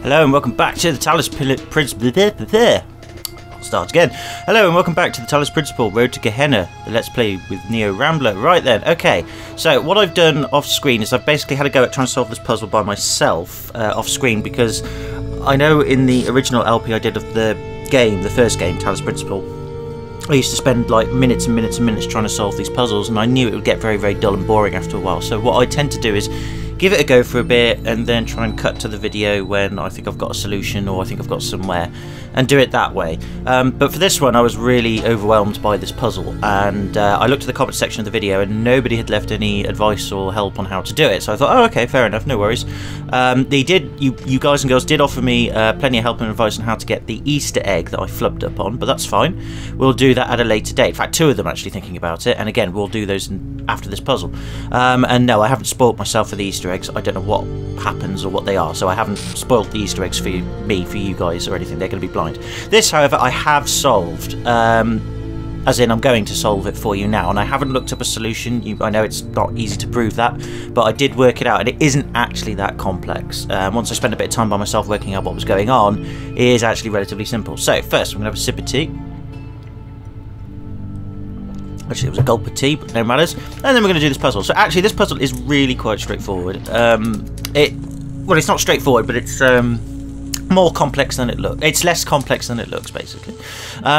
Hello and welcome back to the Talos Start again. Hello and welcome back to the Talos Principle, Road to Gehenna, the Let's Play with Neo Rambler. Right then, okay. So what I've done off screen is I've basically had a go at trying to solve this puzzle by myself off screen, because I know in the original LP I did of the game, the first game, Talos Principle, I used to spend like minutes and minutes and minutes trying to solve these puzzles, and I knew it would get very, very dull and boring after a while. So what I tend to do is give it a go for a bit and then try and cut to the video when I think I've got a solution or I think I've got somewhere, and do it that way. But for this one I was really overwhelmed by this puzzle, and I looked at the comment section of the video and nobody had left any advice or help on how to do it, so I thought, oh okay, fair enough, no worries. You guys and girls did offer me plenty of help and advice on how to get the Easter egg that I flubbed up on, but that's fine. We'll do that at a later date. In fact, two of them actually, thinking about it, and again we'll do those after this puzzle. And no, I haven't spoiled myself for the Easter eggs. I don't know what happens or what they are, so I haven't spoiled the Easter eggs for you guys or anything. They're going to be blind. This, however, I have solved, as in I'm going to solve it for you now, and I haven't looked up a solution. I know it's not easy to prove that, but I did work it out, and it isn't actually that complex. Once I spent a bit of time by myself working out what was going on, it is actually relatively simple. So first I'm going to have a sip of tea. Actually, it was a gulp of tea, but no matters. And then we're going to do this puzzle. So actually, this puzzle is really quite straightforward. Well, it's not straightforward, but it's more complex than it looks. It's less complex than it looks, basically.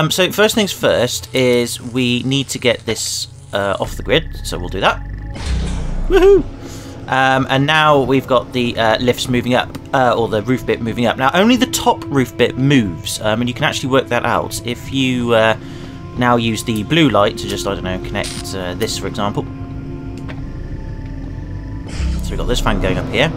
So first things first is we need to get this off the grid. So we'll do that. Woohoo! And now we've got the lifts moving up, or the roof bit moving up. Now, only the top roof bit moves, and you can actually work that out if you now use the blue light to just, I don't know, connect this, for example. So we've got this fan going up here,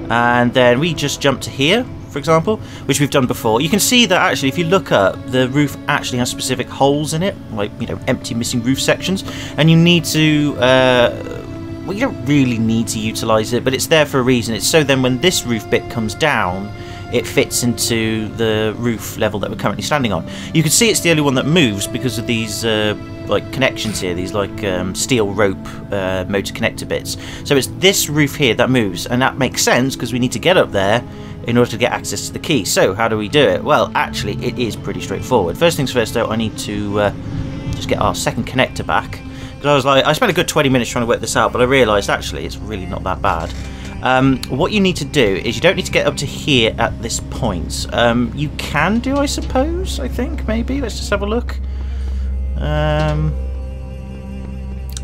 and then we just jump to here, for example, which we've done before. You can see that actually, if you look up, the roof actually has specific holes in it, like, you know, empty, missing roof sections, and you need to well, you don't really need to utilise it, but it's there for a reason. It's so then when this roof bit comes down, it fits into the roof level that we're currently standing on. You can see it's the only one that moves because of these like connections here, these like steel rope motor connector bits. So it's this roof here that moves, and that makes sense because we need to get up there in order to get access to the key. So how do we do it? Well, actually it is pretty straightforward. First things first though, I need to just get our second connector back, because I was like, I spent a good 20 minutes trying to work this out, but I realised actually it's really not that bad. What you need to do is you don't need to get up to here at this point. You can do, I suppose, I think, maybe. Let's just have a look.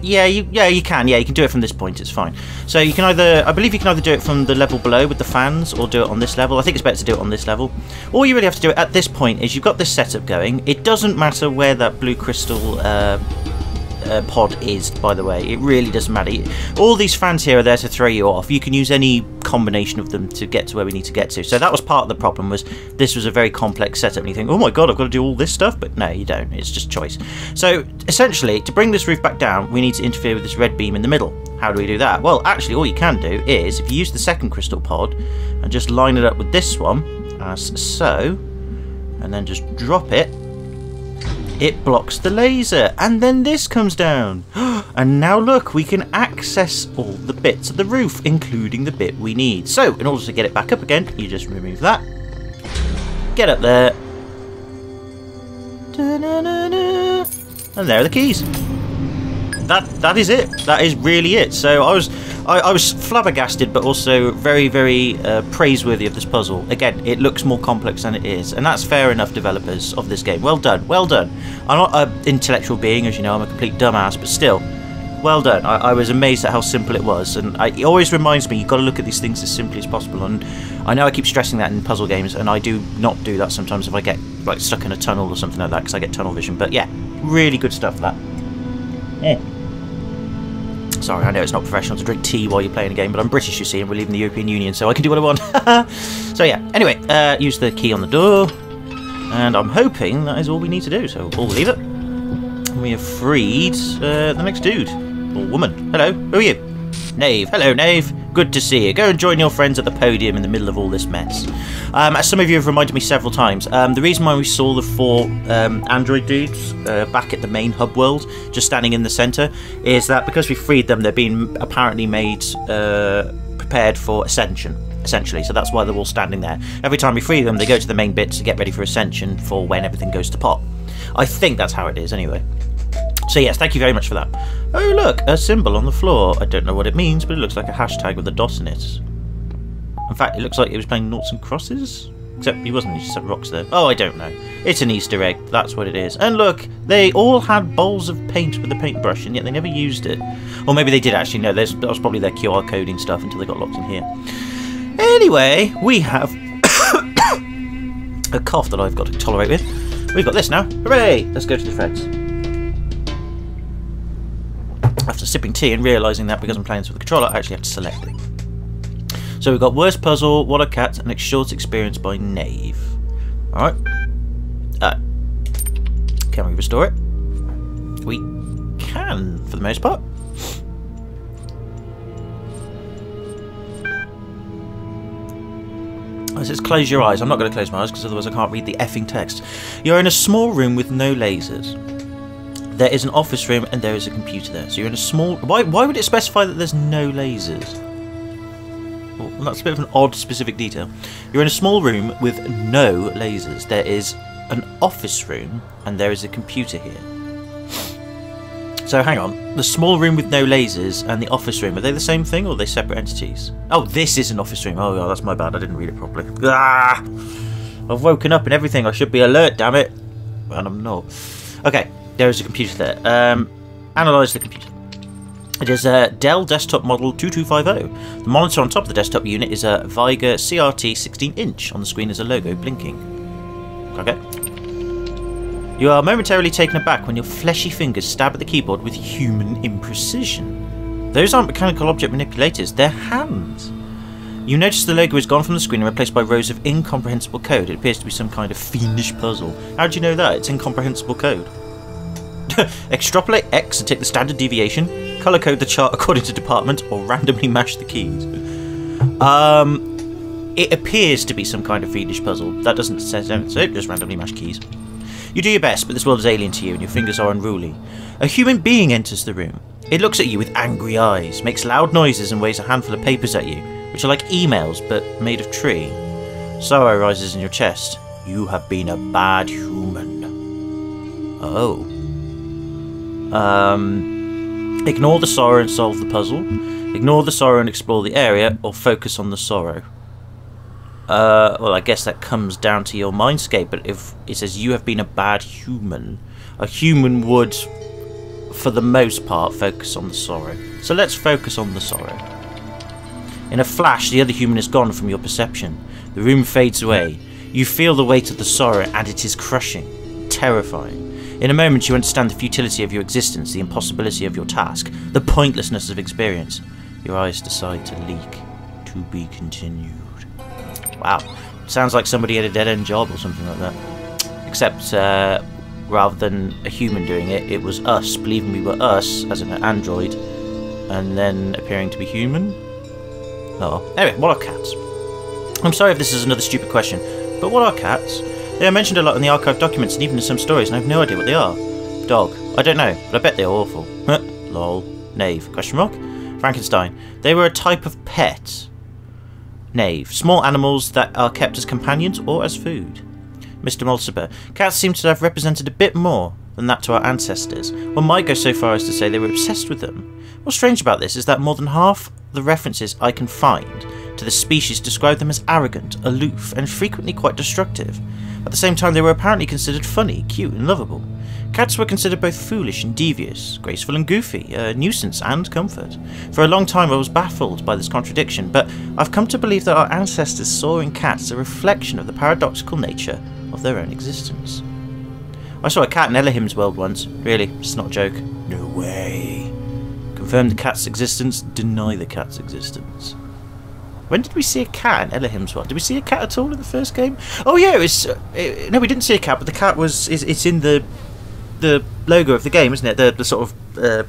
Yeah, you can. Yeah, you can do it from this point. It's fine. So you can either, I believe you can either do it from the level below with the fans, or do it on this level. I think it's better to do it on this level. All you really have to do at this point is you've got this setup going. It doesn't matter where that blue crystal pod is, by the way. It really doesn't matter. All these fans here are there to throw you off. You can use any combination of them to get to where we need to get to. So that was part of the problem, was this was a very complex setup, and you think, oh my god, I've got to do all this stuff, but no, you don't. It's just choice. So essentially, to bring this roof back down, we need to interfere with this red beam in the middle. How do we do that? Well, actually, all you can do is, if you use the second crystal pod and just line it up with this one, as so, and then just drop it, it blocks the laser, and then this comes down. And now look, we can access all the bits of the roof, including the bit we need. So, in order to get it back up again, you just remove that. Get up there. And there are the keys. That is it. That is really it. So I was flabbergasted, but also very, very praiseworthy of this puzzle. Again, it looks more complex than it is, and that's fair enough, developers of this game. Well done, well done. I'm not an intellectual being, as you know, I'm a complete dumbass, but still, well done. I was amazed at how simple it was, and it always reminds me, you've got to look at these things as simply as possible, and I know I keep stressing that in puzzle games, and I do not do that sometimes if I get like stuck in a tunnel or something like that, because I get tunnel vision. But yeah, really good stuff, that. Yeah. Sorry, I know it's not professional to drink tea while you're playing a game, but I'm British, you see, and we're leaving the European Union, so I can do what I want. So yeah, anyway, use the key on the door, and I'm hoping that is all we need to do, so we'll leave it. And we have freed the next dude, or woman. Hello, who are you? Knave. Hello, Knave. Good to see you. Go and join your friends at the podium in the middle of all this mess. As some of you have reminded me several times, the reason why we saw the 4 android dudes back at the main hub world, just standing in the centre, is that because we freed them, they're being apparently made prepared for ascension. essentially, so that's why they're all standing there. Every time we free them, they go to the main bits to get ready for ascension for when everything goes to pot. I think that's how it is, anyway. So yes, thank you very much for that. Oh look, a symbol on the floor. I don't know what it means, but it looks like a hashtag with a dot in it. In fact, it looks like it was playing noughts and crosses. Except he wasn't, he just had rocks there. Oh, I don't know. It's an Easter egg, that's what it is. And look, they all had bowls of paint with a paintbrush, and yet they never used it. Or maybe they did actually, no, that was probably their QR coding stuff until they got locked in here. Anyway, we have a cough that I've got to tolerate with. We've got this now. Hooray! Let's go to the threads. After sipping tea and realising that because I'm playing this with the controller, I actually have to select it. So we've got worst puzzle, what are cats, and short experience by Knave. Alright. Can we restore it? We can, for the most part. It says close your eyes. I'm not going to close my eyes because otherwise I can't read the effing text. You're in a small room with no lasers. There is an office room and there is a computer there. So you're in a small... Why would it specify that there's no lasers? Well, that's a bit of an odd specific detail. You're in a small room with no lasers. There is an office room and there is a computer here. So hang on, the small room with no lasers and the office room, are they the same thing or are they separate entities? Oh, this is an office room. Oh, God, that's my bad. I didn't read it properly. Ah! I've woken up and everything. I should be alert, damn it. And I'm not. Okay, there is a computer there. Analyse the computer. It is a Dell desktop model 2250. The monitor on top of the desktop unit is a Viga CRT 16-inch. On the screen is a logo blinking. Okay. You are momentarily taken aback when your fleshy fingers stab at the keyboard with human imprecision. Those aren't mechanical object manipulators, they're hands. You notice the logo is gone from the screen and replaced by rows of incomprehensible code. It appears to be some kind of fiendish puzzle. How do you know that? It's incomprehensible code. Extrapolate X and take the standard deviation, colour code the chart according to department, or randomly mash the keys. It appears to be some kind of fiendish puzzle. That doesn't say so, just randomly mash keys. You do your best, but this world is alien to you and your fingers are unruly. A human being enters the room. It looks at you with angry eyes, makes loud noises and waves a handful of papers at you, which are like emails but made of tree. Sorrow rises in your chest. You have been a bad human. Oh. Ignore the sorrow and solve the puzzle. Ignore the sorrow and explore the area, or focus on the sorrow. Well, I guess that comes down to your mindscape, but if it says you have been a bad human, a human would, for the most part, focus on the sorrow. So let's focus on the sorrow. In a flash, the other human is gone from your perception. The room fades away. You feel the weight of the sorrow, and it is crushing, terrifying. In a moment, you understand the futility of your existence, the impossibility of your task, the pointlessness of experience. Your eyes decide to leak. To be continued. Wow, sounds like somebody had a dead-end job or something like that. Except, rather than a human doing it, it was us, believing we were us, as in an android, and then appearing to be human. Oh, anyway, what are cats? I'm sorry if this is another stupid question, but what are cats? They are mentioned a lot in the archive documents and even in some stories, and I have no idea what they are. Dog. I don't know, but I bet they're awful. Lol. Knave. Question mark? Frankenstein. They were a type of pet. Knave. Small animals that are kept as companions or as food. Mr. Mulciber. Cats seem to have represented a bit more than that to our ancestors. One might go so far as to say they were obsessed with them. What's strange about this is that more than half the references I can find to the species describe them as arrogant, aloof, and frequently quite destructive. At the same time, they were apparently considered funny, cute, and lovable. Cats were considered both foolish and devious, graceful and goofy, a nuisance and comfort. For a long time I was baffled by this contradiction, but I've come to believe that our ancestors saw in cats a reflection of the paradoxical nature of their own existence. I saw a cat in Elohim's world once. Really, it's not a joke. No way. Confirm the cat's existence, deny the cat's existence. When did we see a cat in Elohim's world? Did we see a cat at all in the first game? Oh yeah, it was... no, we didn't see a cat, but the cat was... It's in the logo of the game, isn't it? The sort of... the...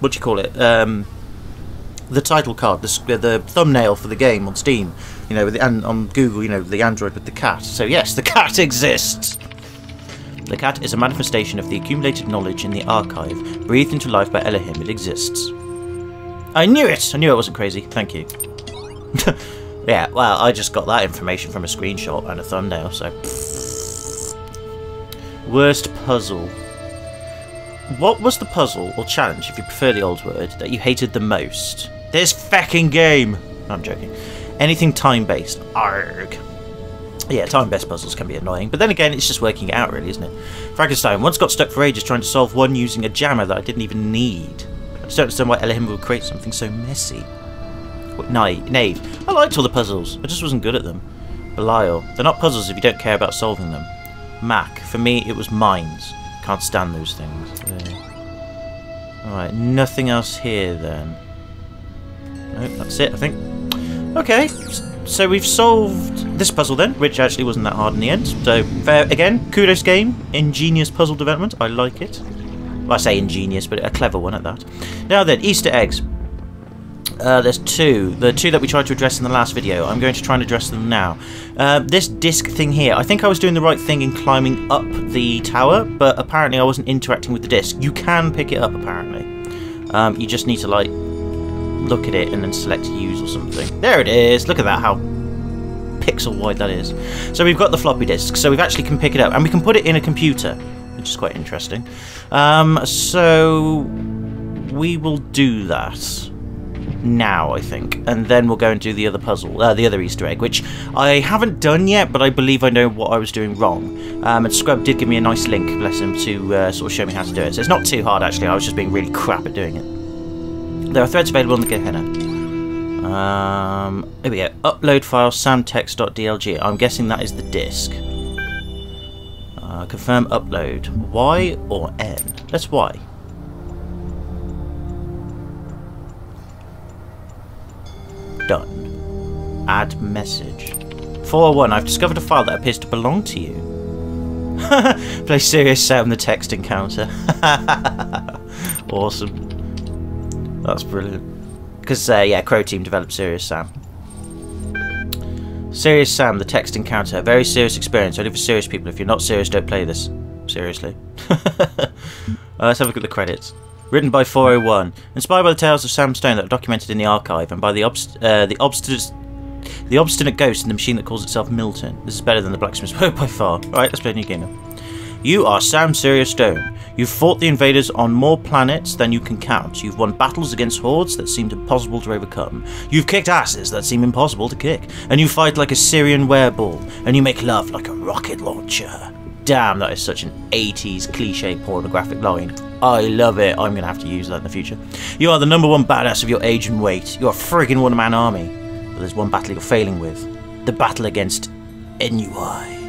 What do you call it? The title card, the thumbnail for the game on Steam. You know, and on Google, you know, the android with the cat. So yes, the cat exists! The cat is a manifestation of the accumulated knowledge in the archive. Breathed into life by Elohim, it exists. I knew it! I knew I wasn't crazy. Thank you. Yeah, well, I just got that information from a screenshot and a thumbnail, so... Worst puzzle. What was the puzzle, or challenge, if you prefer the old word, that you hated the most? This fucking game! No, I'm joking. Anything time-based. Arg. Yeah, time-based puzzles can be annoying, but then again, it's just working it out, really, isn't it? Frankenstein once got stuck for ages trying to solve one using a jammer that I didn't even need. I just don't understand why Elohim would create something so messy. Knave. I liked all the puzzles, I just wasn't good at them. Belial. They're not puzzles if you don't care about solving them. Mac. For me, it was mines. Can't stand those things. Alright, nothing else here then. Nope, that's it, I think. Okay, so we've solved this puzzle then, which actually wasn't that hard in the end. So, again, kudos game. Ingenious puzzle development. I like it. Well, I say ingenious, but a clever one at that. Now then, Easter eggs. There's two. The two that we tried to address in the last video. I'm going to try and address them now. This disc thing here. I think I was doing the right thing in climbing up the tower, but apparently I wasn't interacting with the disc. You can pick it up, apparently. You just need to, like, look at it and then select use or something. There it is. Look at that, how pixel wide that is. So we've got the floppy disk. So we've actually can pick it up. And we can put it in a computer, which is quite interesting. So we will do that now, I think, and then we'll go and do the other puzzle, the other Easter egg, which I haven't done yet, but I believe I know what I was doing wrong. And Scrub did give me a nice link, bless him, to sort of show me how to do it. So it's not too hard, actually. I was just being really crap at doing it. There are threads available on the Gehenna. Here we go. Upload file samtext.dlg. I'm guessing that is the disk. Confirm upload. Y or N? That's Y. Done. Add message. 401. I've discovered a file that appears to belong to you. Play Serious Sam the text encounter. Awesome. That's brilliant. Because, yeah, Crow Team developed Serious Sam. Serious Sam the text encounter. A very serious experience. Only for serious people. If you're not serious, don't play this. Seriously. Let's have a look at the credits. Written by 401. Inspired by the tales of Sam Stone that are documented in the archive, and by the obstinate ghost in the machine that calls itself Milton. This is better than the blacksmith's work by far. Alright, let's play a new game now. You are Sam Serious Stone. You've fought the invaders on more planets than you can count. You've won battles against hordes that seemed impossible to overcome. You've kicked asses that seem impossible to kick. And you fight like a Syrian wereball. And you make love like a rocket launcher. Damn, that is such an 80s cliche pornographic line. I love it. I'm going to have to use that in the future. You are the #1 badass of your age and weight. You're a friggin' one-man army. But there's one battle you're failing with. The battle against Ennui.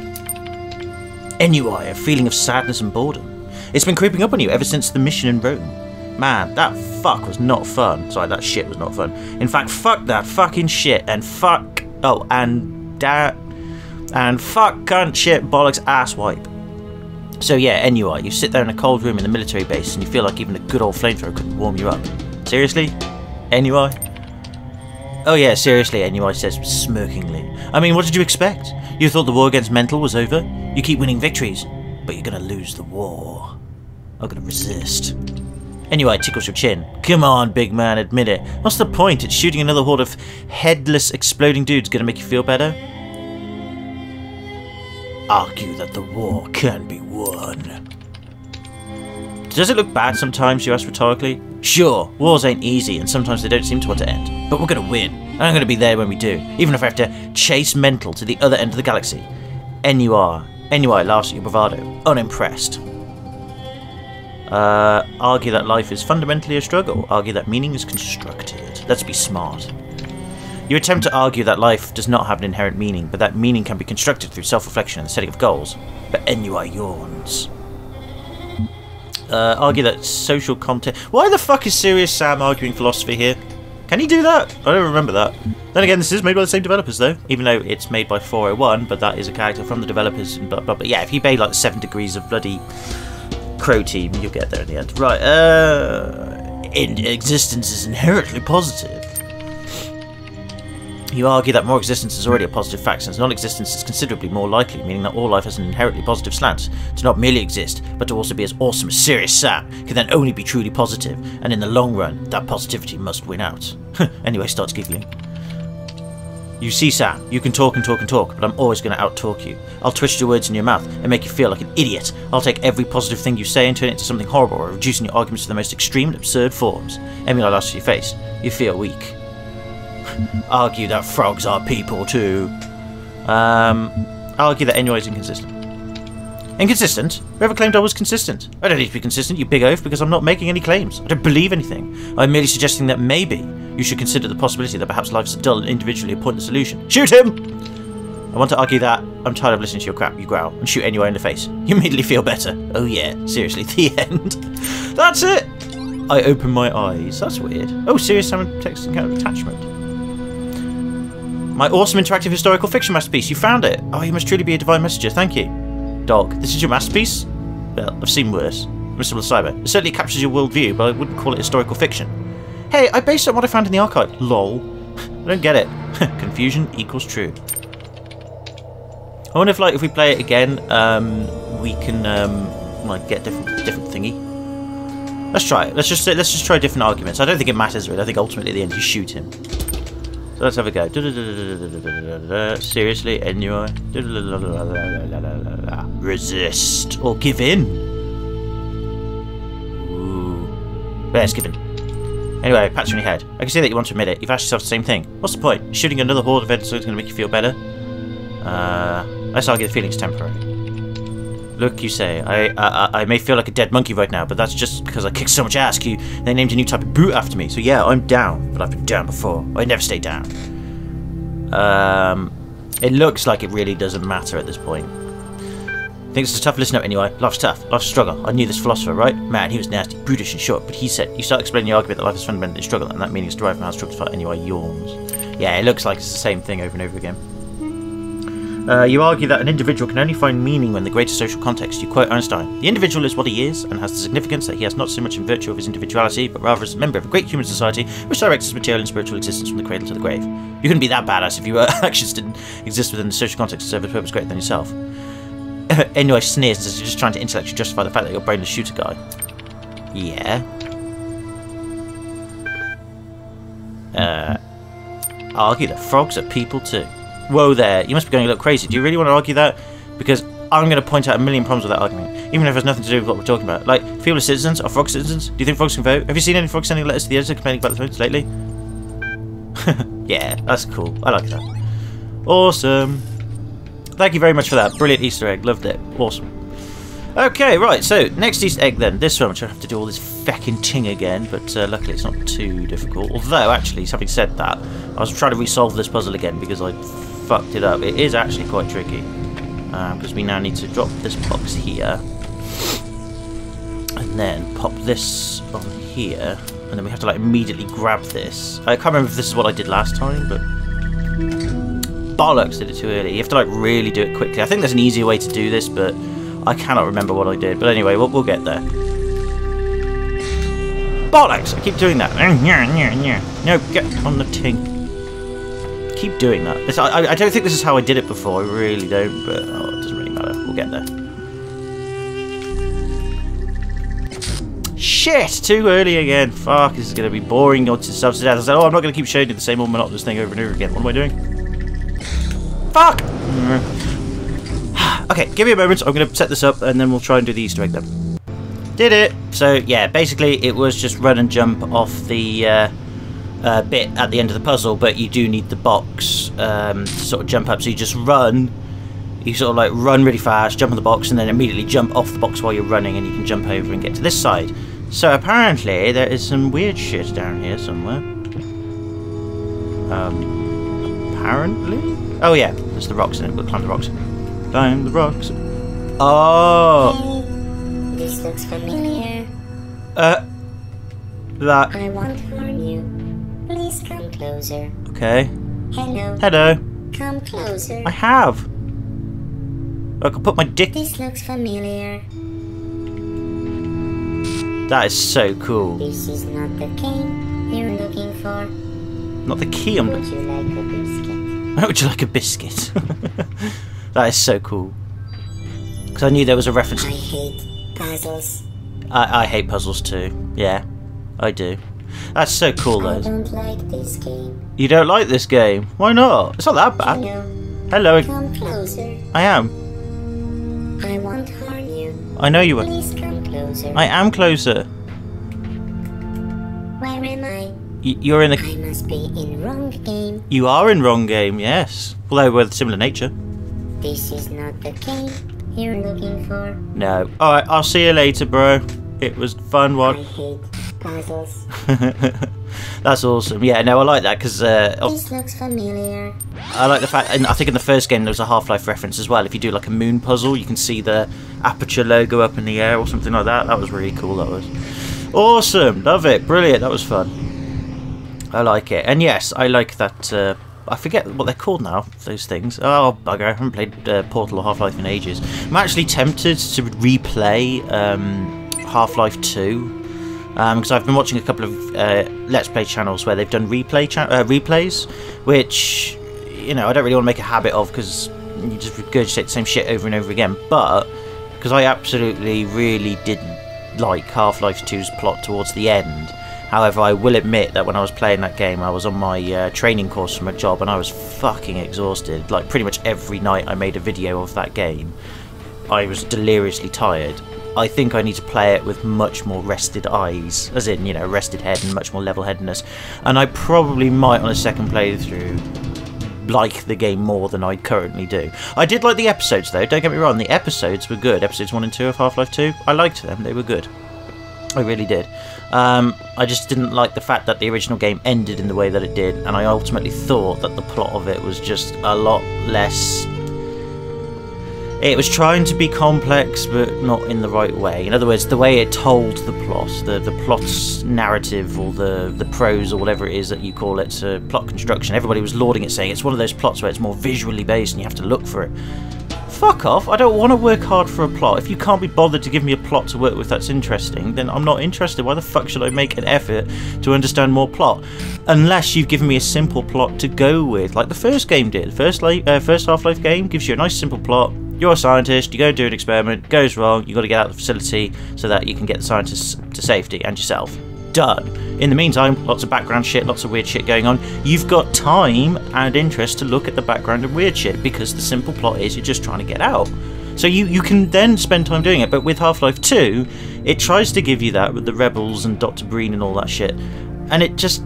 Ennui, a feeling of sadness and boredom. It's been creeping up on you ever since the mission in Rome. Man, that fuck was not fun. Sorry, that shit was not fun. In fact, fuck that fucking shit and fuck... Oh, and fuck cunt shit bollocks ass wipe. So yeah, Ennui, you sit there in a cold room in the military base and you feel like even a good old flamethrower couldn't warm you up. Seriously? Ennui? Oh yeah, seriously, Ennui says smirkingly. I mean, what did you expect? You thought the war against mental was over? You keep winning victories, but you're gonna lose the war. I'm gonna resist. Ennui tickles your chin. Come on, big man, admit it. What's the point? It's shooting another horde of headless, exploding dudes gonna make you feel better? Argue that the war can be won. Does it look bad sometimes, you ask rhetorically? Sure, wars ain't easy, and sometimes they don't seem to want to end. But we're gonna win, and I'm gonna be there when we do, even if I have to chase mental to the other end of the galaxy. Ennui laughs at your bravado, unimpressed. Argue that life is fundamentally a struggle. Argue that meaning is constructed. Let's be smart. You attempt to argue that life does not have an inherent meaning, but that meaning can be constructed through self-reflection and the setting of goals. But Ennui yawns. Argue that social content... Why the fuck is Serious Sam arguing philosophy here? Can he do that? I don't remember that. Then again, this is made by the same developers, though. Even though it's made by 401, but that is a character from the developers and blah, blah, blah. Yeah, if you pay like 7 degrees of bloody Crow Team, you'll get there in the end. Right, existence is inherently positive. You argue that more existence is already a positive fact, since non-existence is considerably more likely, meaning that all life has an inherently positive slant. To not merely exist, but to also be as awesome as Sirius Sam, can then only be truly positive, and in the long run, that positivity must win out. Anyway, starts giggling. You see, Sam, you can talk and talk and talk, but I'm always going to out-talk you. I'll twist your words in your mouth and make you feel like an idiot. I'll take every positive thing you say and turn it into something horrible, or reducing your arguments to the most extreme and absurd forms. Emil, I'll ask to your face. You feel weak. Argue that frogs are people too. Argue that Enyo is inconsistent. Inconsistent? Whoever claimed I was consistent? I don't need to be consistent, you big oaf, because I'm not making any claims. I don't believe anything. I'm merely suggesting that maybe you should consider the possibility that perhaps life is a dull and individually a pointless illusion. Shoot him! I want to argue that I'm tired of listening to your crap, you growl, and shoot Enyo in the face. You immediately feel better. Oh yeah, seriously, the end. That's it! I open my eyes. That's weird. Oh, serious Sam texting kind of attachment. My awesome interactive historical fiction masterpiece. You found it. Oh, you must truly be a divine messenger. Thank you. Dog, this is your masterpiece? Well, I've seen worse. Mr. Cyber. It certainly captures your worldview, but I wouldn't call it historical fiction. Hey, I based it on what I found in the archive. Lol. I don't get it. Confusion equals true. I wonder if, like, if we play it again, we can, like, get different thingy. Let's try it. Let's just try different arguments. I don't think it matters really. I think ultimately at the end you shoot him. So let's have a go. Seriously, Enyo. Resist or give in. Ooh. Let's give in. Anyway, pats on your head. I can see that you want to admit it. You've asked yourself the same thing. What's the point? Shooting another horde of episodes is going to make you feel better? Let's argue the feeling's temporary. Look, you say, I may feel like a dead monkey right now, but that's just because I kicked so much ass. They named a new type of brute after me. So yeah, I'm down, but I've been down before. I never stay down. It looks like it really doesn't matter at this point. Think it's a tough listen up anyway. Life's tough. Life's a struggle. I knew this philosopher, right? Man, he was nasty, brutish and short, but he said, you start explaining the argument that life is fundamentally a struggle, and that meaning is derived from how struggles fight anyway yawns. Yeah, it looks like it's the same thing over and over again. You argue that an individual can only find meaning when the greater social context. You quote Einstein, the individual is what he is, and has the significance that he has not so much in virtue of his individuality, but rather as a member of a great human society which directs his material and spiritual existence from the cradle to the grave. You couldn't be that badass if your actions didn't exist within the social context to serve a purpose greater than yourself. Anyway, sneers and says you're just trying to intellectually justify the fact that you're a brainless shooter guy. Yeah. Argue that frogs are people too. Whoa there, you must be going a little crazy. Do you really want to argue that? Because I'm going to point out a million problems with that argument, even if it has nothing to do with what we're talking about. Like, people are citizens, are frogs citizens? Do you think frogs can vote? Have you seen any frogs sending letters to the editor complaining about the votes lately? Yeah, that's cool. I like that. Awesome. Thank you very much for that. Brilliant Easter egg. Loved it. Awesome. Okay, right, so next Easter egg then. This one, which I have to do all this feckin' ting again, but luckily it's not too difficult. Although, actually, having said that, I was trying to resolve this puzzle again because I fucked it up. It is actually quite tricky. Because we now need to drop this box here. And then pop this on here. And then we have to, like, immediately grab this. I can't remember if this is what I did last time, but... Bollocks, did it too early. You have to, like, really do it quickly. I think there's an easier way to do this, but... I cannot remember what I did, but anyway, we'll get there. Bollocks! I keep doing that. No, get on the ting. Keep doing that. I don't think this is how I did it before. I really don't, but oh, it doesn't really matter. We'll get there. Shit! Too early again. Fuck, this is going to be boring yourself to death. I said, oh, I'm not going to keep showing you the same old monotonous thing over and over again. What am I doing? Fuck! Okay, give me a moment. I'm going to set this up and then we'll try and do the Easter egg then. Did it! So, yeah, basically it was just run and jump off the bit at the end of the puzzle, but you do need the box to sort of jump up. So you just run, you sort of like run really fast, jump on the box, and then immediately jump off the box while you're running, and you can jump over and get to this side. So apparently there is some weird shit down here somewhere. Apparently? Oh yeah, there's the rocks in it. We'll climb the rocks. Climb the rocks. Oh! Hey, this looks familiar. That. I want to warn you. Please come closer. Okay. Hello. Hello. Come closer. I have. I can put my dick. This looks familiar. That is so cool. This is not the king you're looking for. Not the key I'm Would you like a biscuit? Would you like a biscuit? That is so cool. Because I knew there was a reference. I hate puzzles. I hate puzzles too. Yeah, I do. That's so cool, I though. don't like this game. You don't like this game? Why not? It's not that bad. Hello. Come closer. I am. I won't harm you. I know you are. Please come closer. I am closer. Where am I? You're in the. I must be in wrong game. You are in wrong game, yes. Although we're of similar nature. This is not the game you're looking for. No. Alright, I'll see you later, bro. It was fun I one. hate puzzles. That's awesome. Yeah, no, I like that because This looks familiar. I like the fact, and I think in the first game there was a Half-Life reference as well. If you do like a moon puzzle, you can see the Aperture logo up in the air or something like that. That was really cool, that was. Awesome, love it, brilliant, that was fun. I like it. And yes, I like that, I forget what they're called now, those things. Oh, bugger, I haven't played Portal or Half-Life in ages. I'm actually tempted to replay Half-Life 2. Because I've been watching a couple of Let's Play channels where they've done replays, which, you know, I don't really want to make a habit of because you just regurgitate the same shit over and over again. But because I absolutely really didn't like Half-Life 2's plot towards the end. However, I will admit that when I was playing that game, I was on my training course from a job and I was fucking exhausted. Like pretty much every night I made a video of that game, I was deliriously tired. I think I need to play it with much more rested eyes, as in, you know, rested head and much more level-headedness. And I probably might, on a second playthrough, like the game more than I currently do. I did like the episodes, though, don't get me wrong, the episodes were good. Episodes 1 and 2 of Half-Life 2, I liked them, they were good. I really did. I just didn't like the fact that the original game ended in the way that it did, and I ultimately thought that the plot of it was just a lot less... It was trying to be complex, but not in the right way. In other words, the way it told the plot, the plot's narrative, or the prose, or whatever it is that you call it, plot construction. Everybody was lauding it, saying it's one of those plots where it's more visually based and you have to look for it. Fuck off, I don't want to work hard for a plot. If you can't be bothered to give me a plot to work with that's interesting, then I'm not interested. Why the fuck should I make an effort to understand more plot? Unless you've given me a simple plot to go with, like the first game did. First Half-Life game gives you a nice simple plot. You're a scientist, you go do an experiment, goes wrong, you've got to get out of the facility so that you can get the scientists to safety and yourself. Done. In the meantime, lots of background shit, lots of weird shit going on. You've got time and interest to look at the background and weird shit because the simple plot is you're just trying to get out. So you can then spend time doing it, but with Half-Life 2, it tries to give you that with the rebels and Dr. Breen and all that shit. And it just...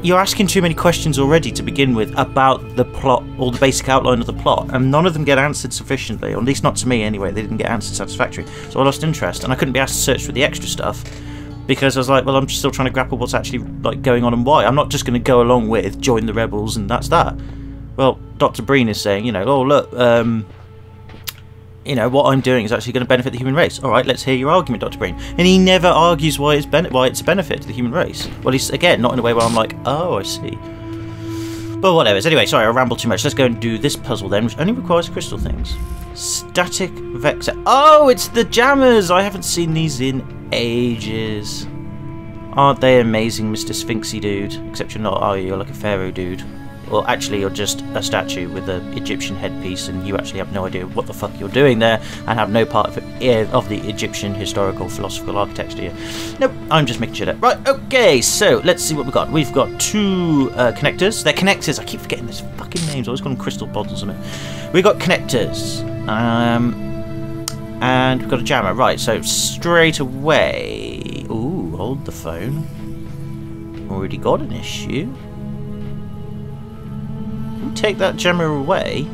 You're asking too many questions already to begin with about the plot or the basic outline of the plot, and none of them get answered sufficiently, or at least not to me anyway. They didn't get answered satisfactorily, so I lost interest, and I couldn't be asked to search for the extra stuff because I was like, well, I'm still trying to grapple what's actually like going on and why. I'm not just going to go along with join the rebels and that's that. Well, Dr. Breen is saying, you know, oh look, you know, what I'm doing is actually going to benefit the human race. All right, let's hear your argument, Dr. Breen. And he never argues why it's a benefit to the human race. Well, he's, again, not in a way where I'm like, oh, I see. But whatever. So anyway, sorry, I rambled too much. Let's go and do this puzzle then, which only requires crystal things. Static vector. Oh, it's the jammers! I haven't seen these in ages. Aren't they amazing, Mr. Sphinxy dude? Except you're not, are you? You're like a pharaoh dude. Or actually, you're just a statue with an Egyptian headpiece, and you actually have no idea what the fuck you're doing there, and have no part of the Egyptian historical philosophical architecture here. Nope, I'm just making shit up. Right, okay, so let's see what we've got. We've got two connectors. They're connectors. I keep forgetting those fucking names. I always call them crystal bottles a minute. We've got connectors. And we've got a jammer. Right, so straight away... Ooh, hold the phone. Already got an issue. Take that jammer away.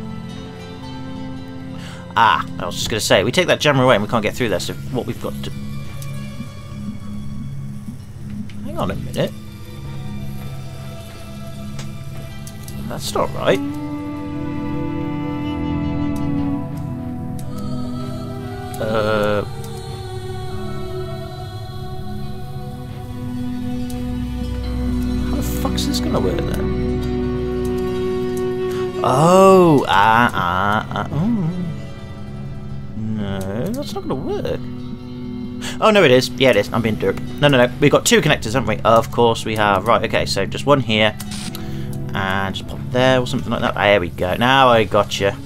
I was just going to say, we take that jammer away and we can't get through there, so what we've got to... Hang on a minute. That's not right. How the fuck's this going to work then? Oh, oh. No, that's not going to work. Oh, no, it is. Yeah, it is. I'm being derp. No. We've got two connectors, haven't we? Of course we have. Right, okay, so just one here. And just pop there or something like that. There we go. Now I gotcha.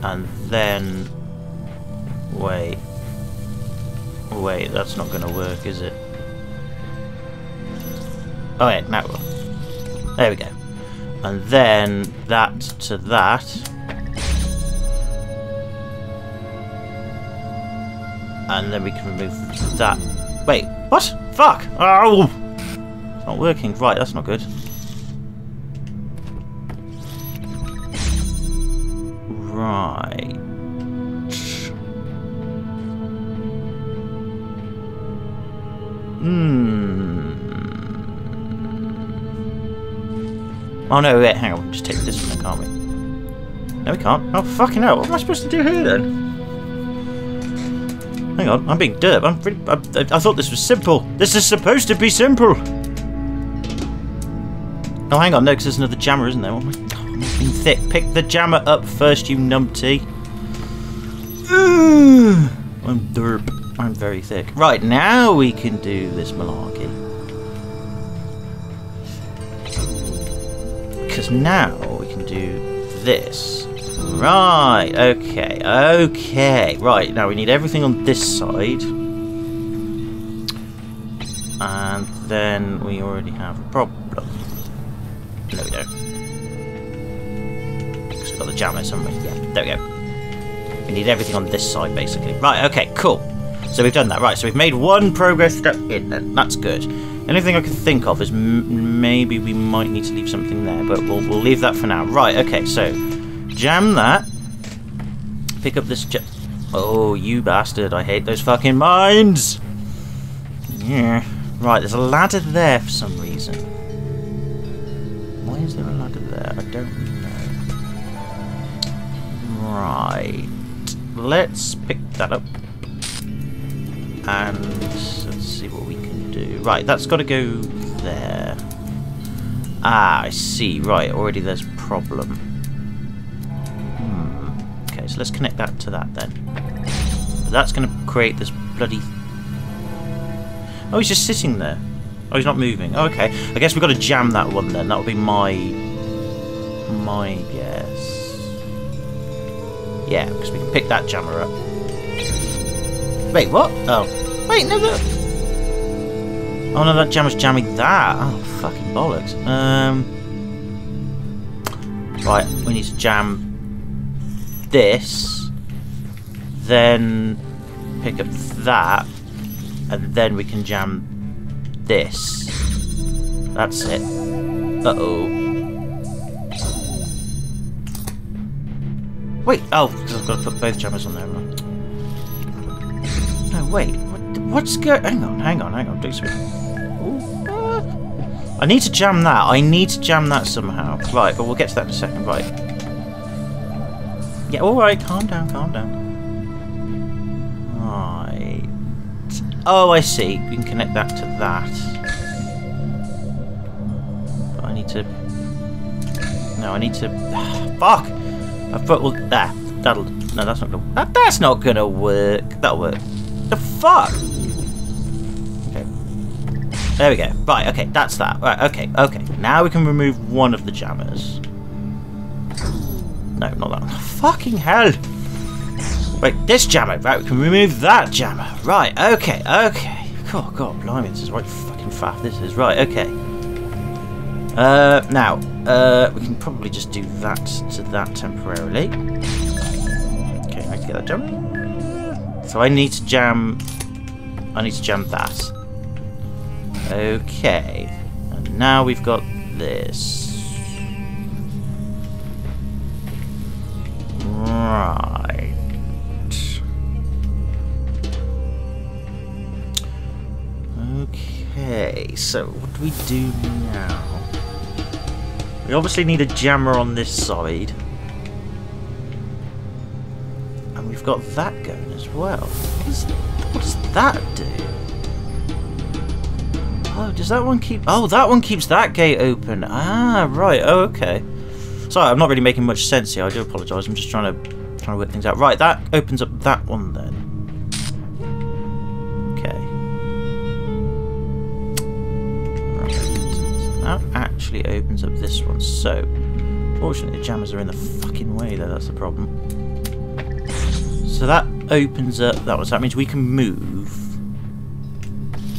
And then... Wait, that's not going to work, is it? Oh yeah, now it will. There we go. And then that to that. And then we can remove that. Wait, what? Fuck! Oh! It's not working. Right, that's not good. Right. Oh no, wait, hang on, we can just take this one, can't we? No, we can't. Oh, fucking hell, what am I supposed to do here then? Hang on, I'm being derp. I thought this was simple. This is supposed to be simple! Oh, hang on, no, because there's another jammer, isn't there? I'm being thick. Pick the jammer up first, you numpty. I'm derp. I'm very thick. Right, now we can do this malarkey. Because now we can do this. Right, okay, okay. Right, now we need everything on this side. And then we already have a problem. No, we don't. Because we've got the jammers, haven't we? Yeah, there we go. We need everything on this side, basically. Right, okay, cool. So we've done that. Right, so we've made one progress step in then. That's good. The only thing I can think of is maybe we might need to leave something there, but we'll leave that for now. Right, okay, so jam that. Pick up this oh, you bastard. I hate those fucking mines. Yeah. Right, there's a ladder there for some reason. Why is there a ladder there? I don't know. Right. Let's pick that up. And let's see what we can do. Right, that's got to go there. Ah, I see. Right, already there's a problem. Okay, so let's connect that to that then. But that's going to create this bloody... Oh, he's just sitting there. Oh, he's not moving. Oh, okay. I guess we've got to jam that one then. That would be my guess. Yeah, because we can pick that jammer up. Wait, what? Oh. Wait, no, look. Oh, no, that jammer's jamming that. Oh, fucking bollocks. Right, we need to jam this. Then pick up that. And then we can jam this. That's it. Uh-oh. Wait, oh, because I've got to put both jammers on there, right? No, wait. What's going... Hang on. Do something. I need to jam that. I need to jam that somehow. Right, but we'll get to that in a second. Right. Yeah, alright. Calm down. Right. Oh, I see. We can connect that to that. But I need to... No, I need to... Fuck! I've put... Well, there. That'll... No, that's not gonna... That's not gonna work. That'll work. The fuck? Okay. There we go. Right, okay, that's that. Right, okay. Now we can remove one of the jammers. No, not that one. Fucking hell! Wait, this jammer. Right, we can remove that jammer. Right, okay. Oh, God, blimey, this is right fucking fast. This is right, okay. Now, we can probably just do that to that temporarily. Okay, I can get that jammer. So I need to jam that. Okay. And now we've got this. Right. Okay, so what do we do now? We obviously need a jammer on this side. And we've got that going as well. What does that do? Oh, does that one keep... Oh, that one keeps that gate open. Ah, right. Oh, okay. Sorry, I'm not really making much sense here. I do apologise. I'm just trying to work things out. Right, that opens up that one then. Okay. that actually opens up this one. So, fortunately the jammers are in the fucking way though, that's the problem. So that opens up that one, so that means we can move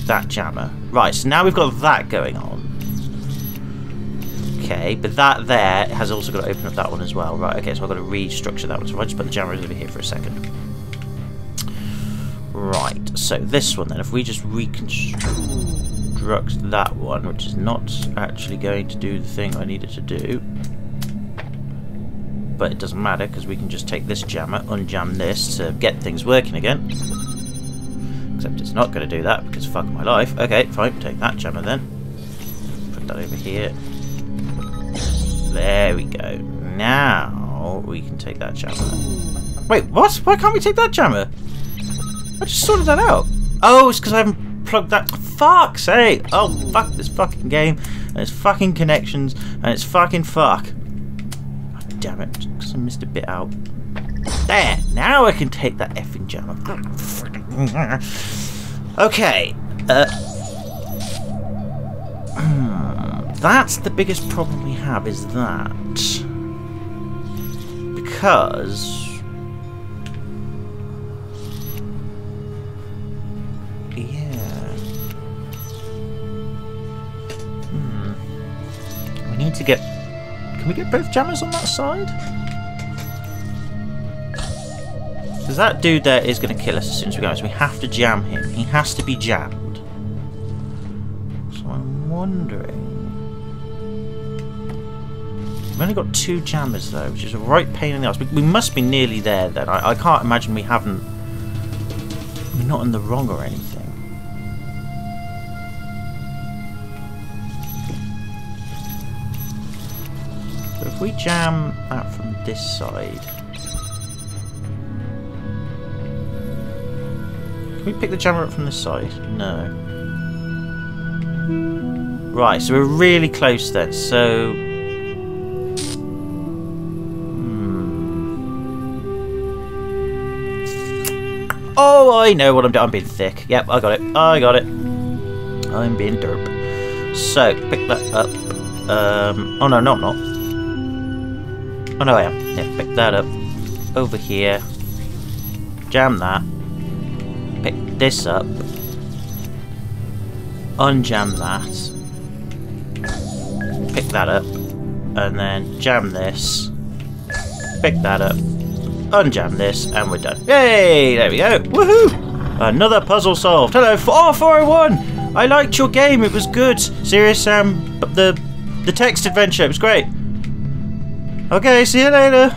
that jammer. Right, so now we've got that going on. Okay, but that there has also got to open up that one as well. Right, okay, so I've got to restructure that one. So if I just put the jammers over here for a second. Right, so this one then, if we just reconstruct that one, which is not actually going to do the thing I need it to do. But it doesn't matter, because we can just take this jammer, unjam this to get things working again. Except it's not going to do that, because fuck my life. Okay, fine, take that jammer then. Put that over here. There we go. Now we can take that jammer. Wait, what? Why can't we take that jammer? I just sorted that out. Oh, it's because I haven't plugged that. Fuck's sake! Oh, fuck this fucking game, and its fucking connections, and its fucking fuck. Oh, damn it, because I missed a bit out. There! Now I can take that effing jammer. Okay. That's the biggest problem we have, is that. Because. We need to get... Can we get both jammers on that side? Because that dude there is going to kill us as soon as we go. So we have to jam him. He has to be jammed. So I'm wondering... We've only got 2 jammers though, which is a right pain in the ass. We must be nearly there then. I can't imagine we haven't... We're not in the wrong or anything. So if we jam that from this side... Can we pick the jammer up from this side? No. Right, so we're really close then, so... Oh, I know what I'm doing. I'm being thick. Yep, I got it. I got it. I'm being derp. So, pick that up. Oh no, no, I'm not. Oh no, I am. Yeah, pick that up. Over here. Jam that. Pick this up. Unjam that. Pick that up. And then jam this. Pick that up. Unjam this, and we're done. Yay! There we go. Woohoo! Another puzzle solved. Hello, 401. I liked your game. It was good. Serious the text adventure. It was great. Okay, see you later.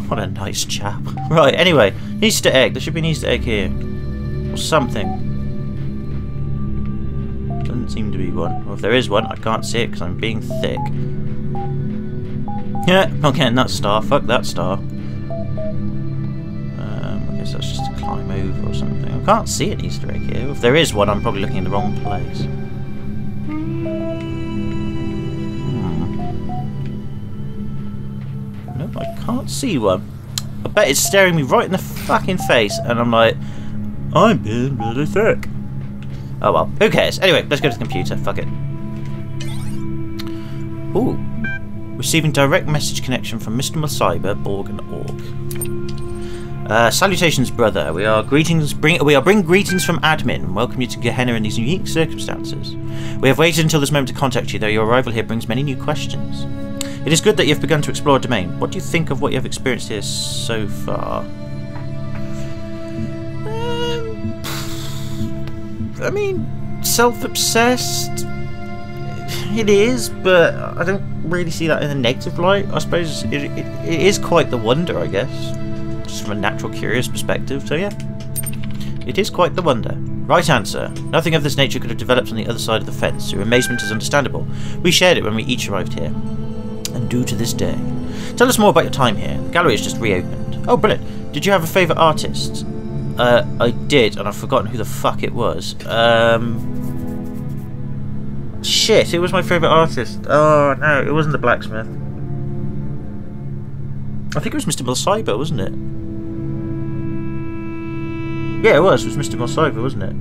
What a nice chap. Right. Anyway, Easter egg. There should be an Easter egg here, or something. Doesn't seem to be one. Or if there is one, I can't see it because I'm being thick. Yeah, not getting that star. Fuck that star. So that's just to climb over or something. I can't see an Easter egg here. If there is one, I'm probably looking in the wrong place. Nope, I can't see one. I bet it's staring me right in the fucking face, and I'm like, I'm being really thick. Oh well, who cares? Anyway, let's go to the computer. Fuck it. Ooh. Receiving direct message connection from Mr. Mosiba, Borg and Org. Salutations, brother. We are bring greetings from admin and welcome you to Gehenna in these unique circumstances. We have waited until this moment to contact you, though your arrival here brings many new questions. It is good that you have begun to explore a domain. What do you think of what you have experienced here so far? I mean, self-obsessed. It is, but I don't really see that in a negative light. I suppose it is quite the wonder, I guess. Just from a natural curious perspective, so yeah. It is quite the wonder. Right answer. Nothing of this nature could have developed on the other side of the fence. Your amazement is understandable. We shared it when we each arrived here. And do to this day. Tell us more about your time here. The gallery is just reopened. Oh, brilliant. Did you have a favourite artist? I did, and I've forgotten who the fuck it was. Shit, who was my favourite artist? Oh, no, it wasn't the blacksmith. I think it was Mr. Mosiba, wasn't it? Yeah, it was Mr. Mosiba, wasn't it?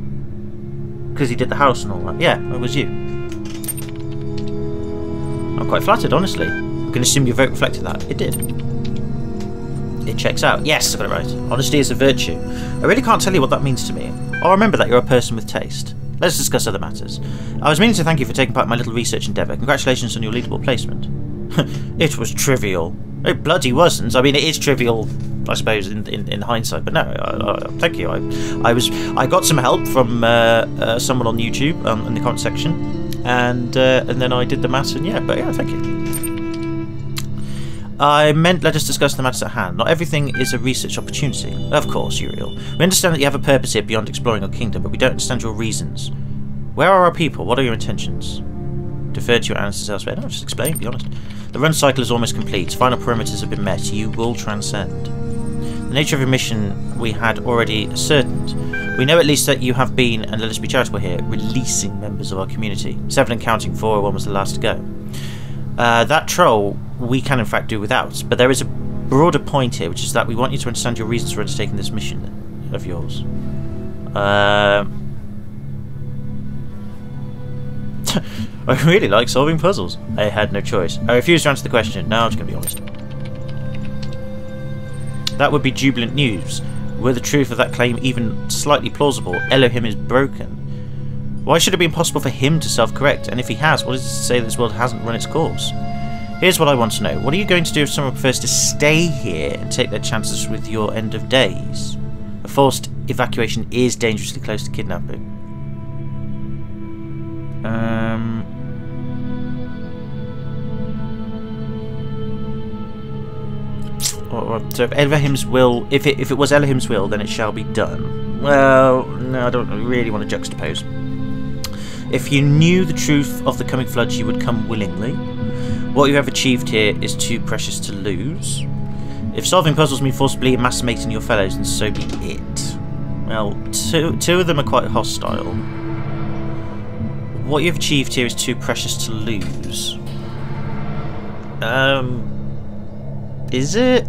Because he did the house and all that. Yeah, it was you. I'm quite flattered, honestly. I can assume your vote reflected that. It did. It checks out. Yes, I got it right. Honesty is a virtue. I really can't tell you what that means to me. I'll remember that you're a person with taste. Let's discuss other matters. I was meaning to thank you for taking part in my little research endeavour. Congratulations on your leaderboard placement. It was trivial. It bloody wasn't. I mean, it is trivial, I suppose, in hindsight. But no, thank you. I got some help from someone on YouTube in the comment section, and then I did the maths. And yeah, but yeah, thank you. I meant let us discuss the matters at hand. Not everything is a research opportunity. Of course, Uriel. We understand that you have a purpose here beyond exploring our kingdom, but we don't understand your reasons. Where are our people? What are your intentions? Defer to your answers elsewhere. No, just explain, be honest. The run cycle is almost complete. Final perimeters have been met. You will transcend. The nature of your mission we had already ascertained. We know at least that you have been, and let us be charitable here, releasing members of our community. 7 and counting, 401 was the last to go. That troll we can in fact do without, but there is a broader point here, which is that we want you to understand your reasons for undertaking this mission of yours. I really like solving puzzles. I had no choice. I refuse to answer the question. No, I'm just going to be honest. That would be jubilant news. Were the truth of that claim even slightly plausible, Elohim is broken. Why should it be impossible for him to self-correct? And if he has, what is it to say that this world hasn't run its course? Here's what I want to know. What are you going to do if someone prefers to stay here and take their chances with your end of days? A forced evacuation is dangerously close to kidnapping. So if Elohim's will, if it was Elohim's will, then it shall be done. Well, no, I don't really want to juxtapose. If you knew the truth of the coming floods, you would come willingly. What you have achieved here is too precious to lose. If solving puzzles mean forcibly emasculating your fellows, then so be it. Well, two of them are quite hostile. What you have achieved here is too precious to lose. Is it?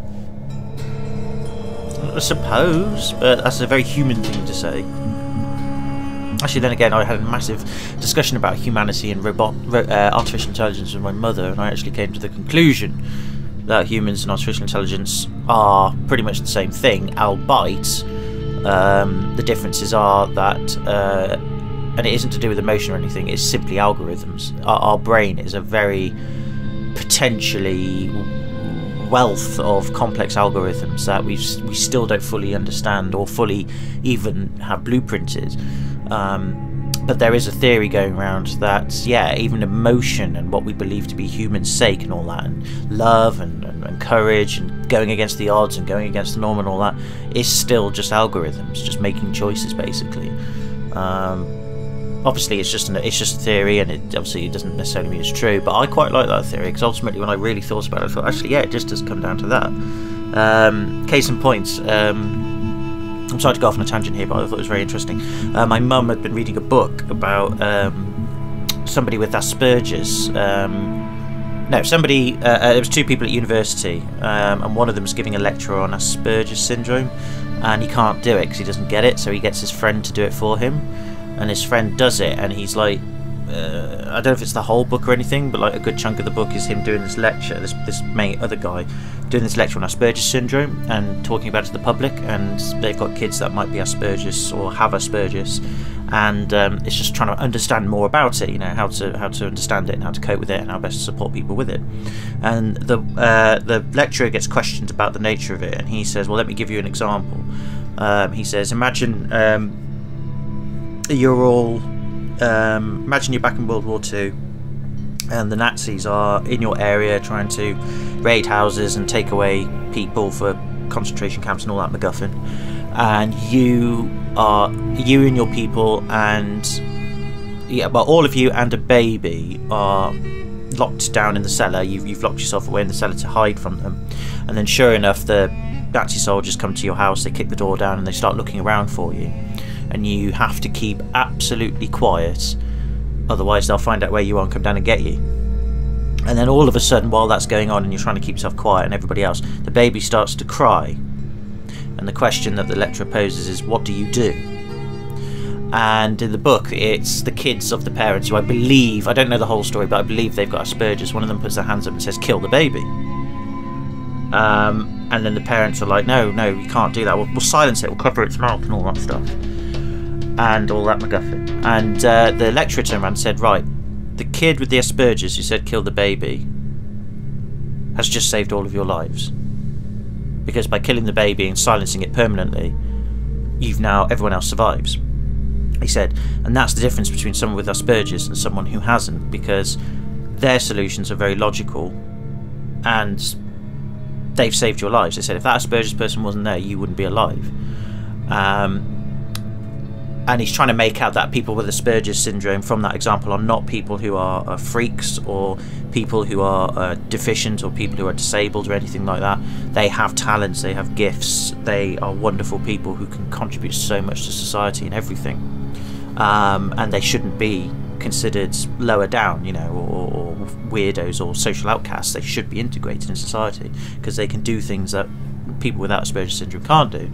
I suppose, but that's a very human thing to say. Actually, then again, I had a massive discussion about humanity and artificial intelligence with my mother, and I actually came to the conclusion that humans and artificial intelligence are pretty much the same thing, albeit the differences are that, and it isn't to do with emotion or anything, it's simply algorithms. Our brain is a very potentially wealth of complex algorithms that we still don't fully understand or fully even have blueprinted. But there is a theory going around that, yeah, even emotion and what we believe to be human sake and all that, and love and courage and going against the odds and going against the norm and all that, is still just algorithms, just making choices basically. Obviously it's just a theory, and it doesn't necessarily mean it's true, but I quite like that theory, because ultimately when I really thought about it, I thought actually yeah, it just does come down to that. Case in point, I'm sorry to go off on a tangent here, but I thought it was very interesting. My mum had been reading a book about somebody with Asperger's. There was 2 people at university, and one of them was giving a lecture on Asperger's syndrome, and he can't do it because he doesn't get it, so he gets his friend to do it for him, and his friend does it, and he's like, I don't know if it's the whole book or anything, but like a good chunk of the book is him doing this lecture, this other guy doing this lecture on Asperger's syndrome and talking about it to the public, and they've got kids that might be Asperger's or have Asperger's, and it's just trying to understand more about it, you know, how to understand it and how to cope with it and how best to support people with it. And the lecturer gets questioned about the nature of it, and he says, well, let me give you an example. He says, imagine imagine you're back in World War II and the Nazis are in your area trying to raid houses and take away people for concentration camps and all that MacGuffin, and you and your people and all of you and a baby are locked down in the cellar. You've locked yourself away in the cellar to hide from them, and then sure enough the Nazi soldiers come to your house, they kick the door down and they start looking around for you, and you have to keep absolutely quiet, otherwise they'll find out where you are and come down and get you. And then all of a sudden, while that's going on and you're trying to keep yourself quiet and everybody else, the baby starts to cry, and the question that the lecturer poses is, what do you do? And in the book, it's the kids of the parents who I believe, I don't know the whole story, but I believe they've got Asperger's. One of them puts their hands up and says, "Kill the baby." And then the parents are like, no, you can't do that. We'll silence it. We'll cover its mouth and all that stuff. And all that MacGuffin. And the lecturer turned around and said, right, the kid with the Asperger's who said kill the baby has just saved all of your lives. Because by killing the baby and silencing it permanently, everyone else survives. He said, and that's the difference between someone with Asperger's and someone who hasn't, because their solutions are very logical and they've saved your lives. They said if that Asperger's person wasn't there, you wouldn't be alive. And he's trying to make out that people with Asperger's syndrome from that example are not people who are freaks or people who are deficient or people who are disabled or anything like that. They have talents, they have gifts, they are wonderful people who can contribute so much to society and everything. And they shouldn't be considered lower down, or weirdos or social outcasts. They should be integrated in society because they can do things that people without Asperger's syndrome can't do.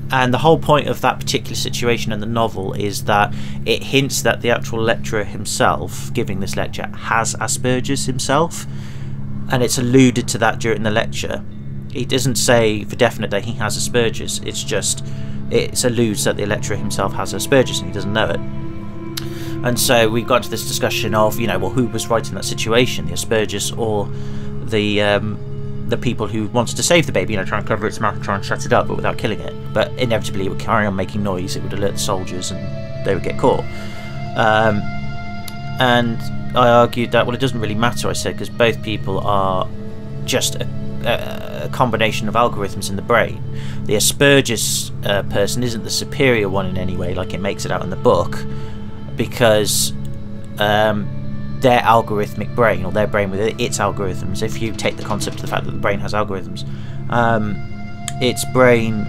And the whole point of that particular situation in the novel is that it hints that the actual lecturer himself giving this lecture has Asperger's himself, and it's alluded to that during the lecture. He doesn't say for definite that he has Asperger's, it alludes that the lecturer himself has Asperger's and he doesn't know it. And so we got into this discussion of, well, who was right in that situation, the Asperger's or the people who wanted to save the baby, try and cover its mouth and try and shut it up, but without killing it. But inevitably it would carry on making noise, it would alert the soldiers and they would get caught. And I argued that, well, it doesn't really matter, I said, because both people are just a combination of algorithms in the brain. The Asperger's person isn't the superior one in any way, like it makes it out in the book, because their algorithmic brain, or their brain with its algorithms, if you take the concept of the fact that the brain has algorithms, its brain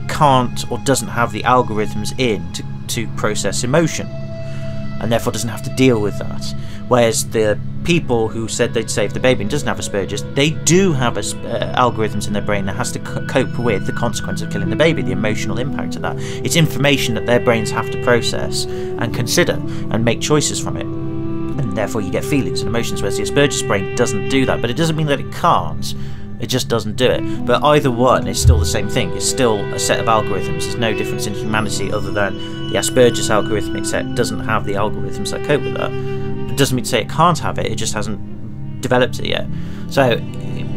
can't or doesn't have the algorithms in to process emotion, and therefore doesn't have to deal with that. Whereas the people who said they'd save the baby and doesn't have Asperger's, they do have algorithms in their brain that has to cope with the consequence of killing the baby, the emotional impact of that. It's information that their brains have to process and consider and make choices from it. And therefore you get feelings and emotions, whereas the Asperger's brain doesn't do that. But it doesn't mean that it can't, it just doesn't do it. But either one is still the same thing, it's still a set of algorithms. There's no difference in humanity other than the Asperger's algorithmic set doesn't have the algorithms that cope with that. It doesn't mean to say it can't have it, it just hasn't developed it yet. So,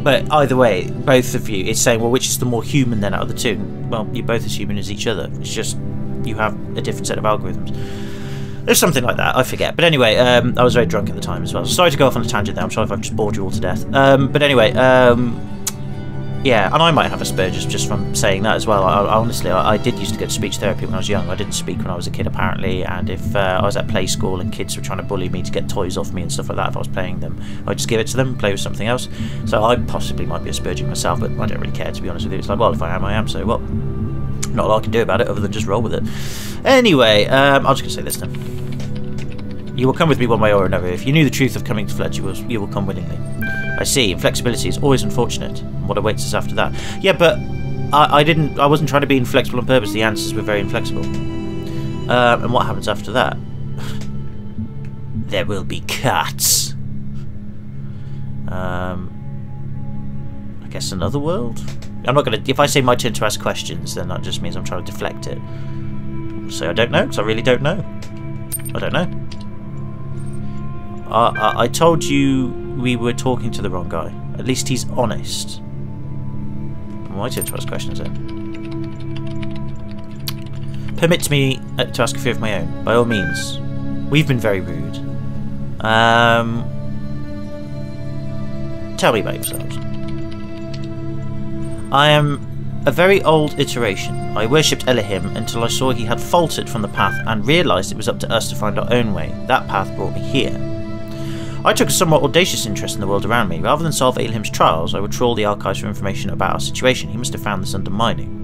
but either way, both of you, it's saying, well, which is the more human then out of the two? Well, you're both as human as each other, it's just you have a different set of algorithms. There's something like that, I forget. But anyway, I was very drunk at the time as well. Sorry to go off on a tangent there, I'm sorry if I've just bored you all to death. But anyway, yeah, and I might have Asperger's just from saying that as well. Honestly, I did used to go to speech therapy when I was young. I didn't speak when I was a kid, apparently, and if I was at play school and kids were trying to bully me to get toys off me and stuff like that, if I was playing them, I'd just give it to them and play with something else. So I possibly might be Asperger myself, but I don't really care, to be honest with you. It's like, well, if I am, I am, so what? Not a lot I can do about it other than just roll with it. Anyway, I'm just going to say this then. You will come with me one way or another. If you knew the truth of coming to Fletch, you will come willingly. I see, inflexibility is always unfortunate. What awaits us after that? Yeah, but I wasn't trying to be inflexible on purpose. The answers were very inflexible. And what happens after that? There will be cuts. I guess another world? I'm not going to... If I say my turn to ask questions, then that just means I'm trying to deflect it. So I don't know, because I really don't know. I don't know. I told you we were talking to the wrong guy. At least he's honest. My turn to ask questions then. Permit me to ask a few of my own, by all means. We've been very rude. Tell me about yourselves. I am a very old iteration. I worshipped Elohim until I saw he had faltered from the path and realised it was up to us to find our own way. That path brought me here. I took a somewhat audacious interest in the world around me. Rather than solve Elohim's trials, I would trawl the archives for information about our situation. He must have found this undermining.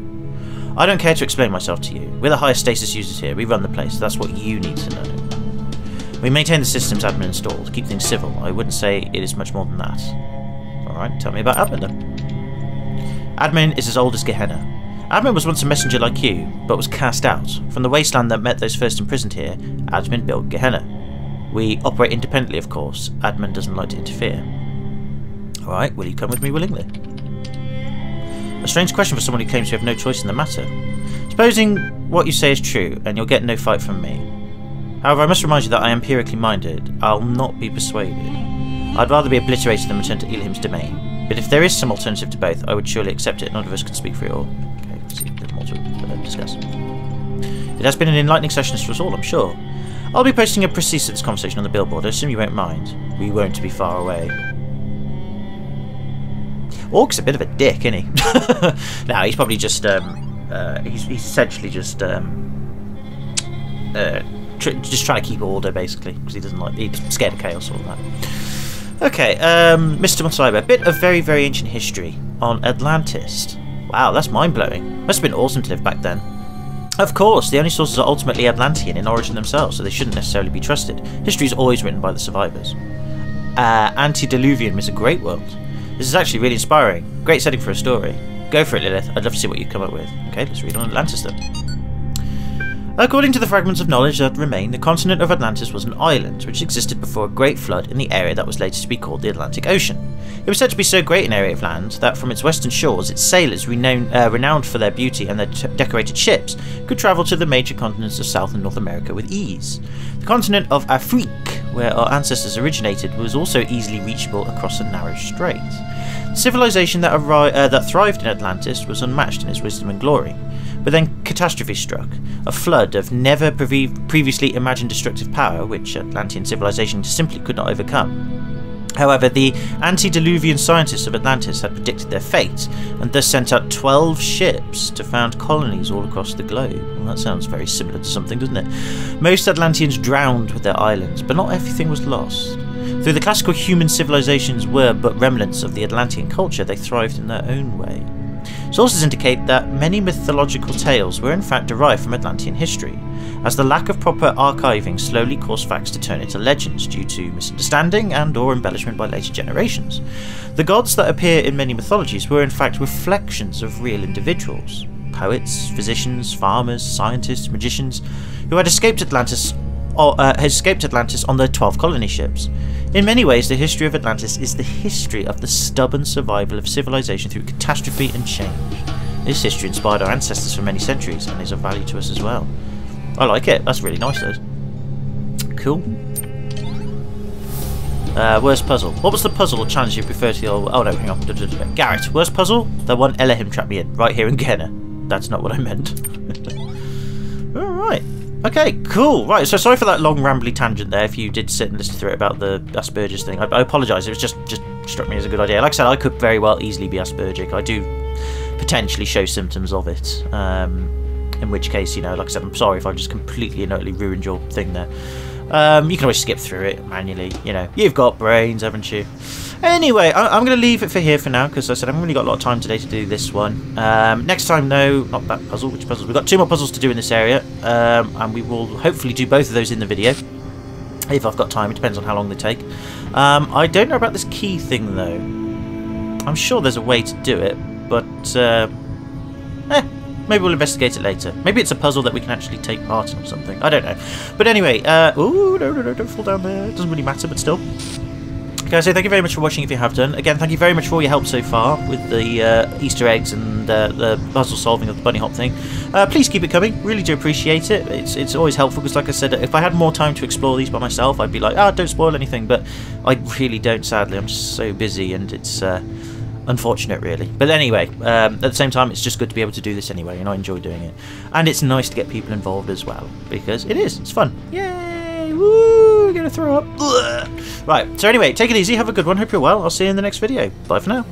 I don't care to explain myself to you. We're the highest status users here. We run the place. That's what you need to know. We maintain the systems admin installed to keep things civil. I wouldn't say it is much more than that. Alright, tell me about admin then. Admin is as old as Gehenna. Admin was once a messenger like you, but was cast out. From the wasteland that met those first imprisoned here, Admin built Gehenna. We operate independently, of course. Admin doesn't like to interfere. Alright, will you come with me willingly? A strange question for someone who claims to have no choice in the matter. Supposing what you say is true, and you'll get no fight from me. However, I must remind you that I am empirically minded. I'll not be persuaded. I'd rather be obliterated than return to Elohim's domain. But if there is some alternative to both, I would surely accept it. None of us can speak for it all. Okay, let's see, there's more to discuss. It has been an enlightening session for us all, I'm sure. I'll be posting a proceed to this conversation on the billboard. I assume you won't mind. We won't be far away. Orc's a bit of a dick, isn't he? No, he's probably just he's essentially just trying to keep order, basically, because he doesn't like, he's scared of chaos, all that. Okay, Mr. Monsaiba, a bit of very, very ancient history on Atlantis. Wow, that's mind-blowing. Must have been awesome to live back then. Of course, the only sources are ultimately Atlantean in origin themselves, so they shouldn't necessarily be trusted. History is always written by the survivors. Antediluvian is a great world. This is actually really inspiring. Great setting for a story. Go for it, Lilith. I'd love to see what you come up with. Okay, let's read on Atlantis then. According to the fragments of knowledge that remain, the continent of Atlantis was an island which existed before a great flood in the area that was later to be called the Atlantic Ocean. It was said to be so great an area of land that from its western shores its sailors, renowned for their beauty and their decorated ships, could travel to the major continents of South and North America with ease. The continent of Afrique, where our ancestors originated, was also easily reachable across a narrow strait. The civilization that thrived in Atlantis was unmatched in its wisdom and glory. But then catastrophe struck, a flood of never previously imagined destructive power which Atlantean civilization simply could not overcome. However, the antediluvian scientists of Atlantis had predicted their fate, and thus sent out 12 ships to found colonies all across the globe. Well, that sounds very similar to something, doesn't it? Most Atlanteans drowned with their islands, but not everything was lost. Though the classical human civilizations were but remnants of the Atlantean culture, they thrived in their own way. Sources indicate that many mythological tales were in fact derived from Atlantean history, as the lack of proper archiving slowly caused facts to turn into legends due to misunderstanding and or embellishment by later generations. The gods that appear in many mythologies were in fact reflections of real individuals, poets, physicians, farmers, scientists, magicians, who had escaped Atlantis on their 12 colony ships. In many ways, the history of Atlantis is the history of the stubborn survival of civilization through catastrophe and change. This history inspired our ancestors for many centuries and is of value to us as well. I like it. That's really nice, though. Cool. Worst puzzle. What was the puzzle or challenge you prefer to the old... Oh no, hang on. Garrett, worst puzzle? The one Elohim trapped me in, right here in Gehenna. That's not what I meant. Alright. Okay, cool. Right, so sorry for that long rambly tangent there if you did sit and listen through it about the Asperger's thing. I apologise, it was just struck me as a good idea. Like I said, I could very well easily be Aspergic. I do potentially show symptoms of it. In which case, you know, like I said, I'm sorry if I just completely and utterly ruined your thing there. You can always skip through it manually, you know. You've got brains, haven't you? Anyway, I'm going to leave it for here for now, because I said I haven't really got a lot of time today to do this one. Next time, no, not that puzzle. Which puzzles? We've got 2 more puzzles to do in this area, and we will hopefully do both of those in the video. If I've got time, it depends on how long they take. I don't know about this key thing, though. I'm sure there's a way to do it, but... maybe we'll investigate it later. Maybe it's a puzzle that we can actually take part in or something. I don't know. But anyway, ooh, no, don't fall down there. It doesn't really matter, but still. Okay, so thank you very much for watching if you have done. Again, thank you very much for all your help so far with the Easter eggs and the puzzle solving of the bunny hop thing. Please keep it coming. Really do appreciate it. It's always helpful because, like I said, if I had more time to explore these by myself, I'd be like, don't spoil anything. But I really don't, sadly. I'm just so busy and it's... unfortunate, really. But anyway, at the same time, it's just good to be able to do this anyway, and I enjoy doing it. And it's nice to get people involved as well, because it is. It's fun. Yay! Woo! We're gonna throw up. Ugh. Right, so anyway, take it easy. Have a good one. Hope you're well. I'll see you in the next video. Bye for now.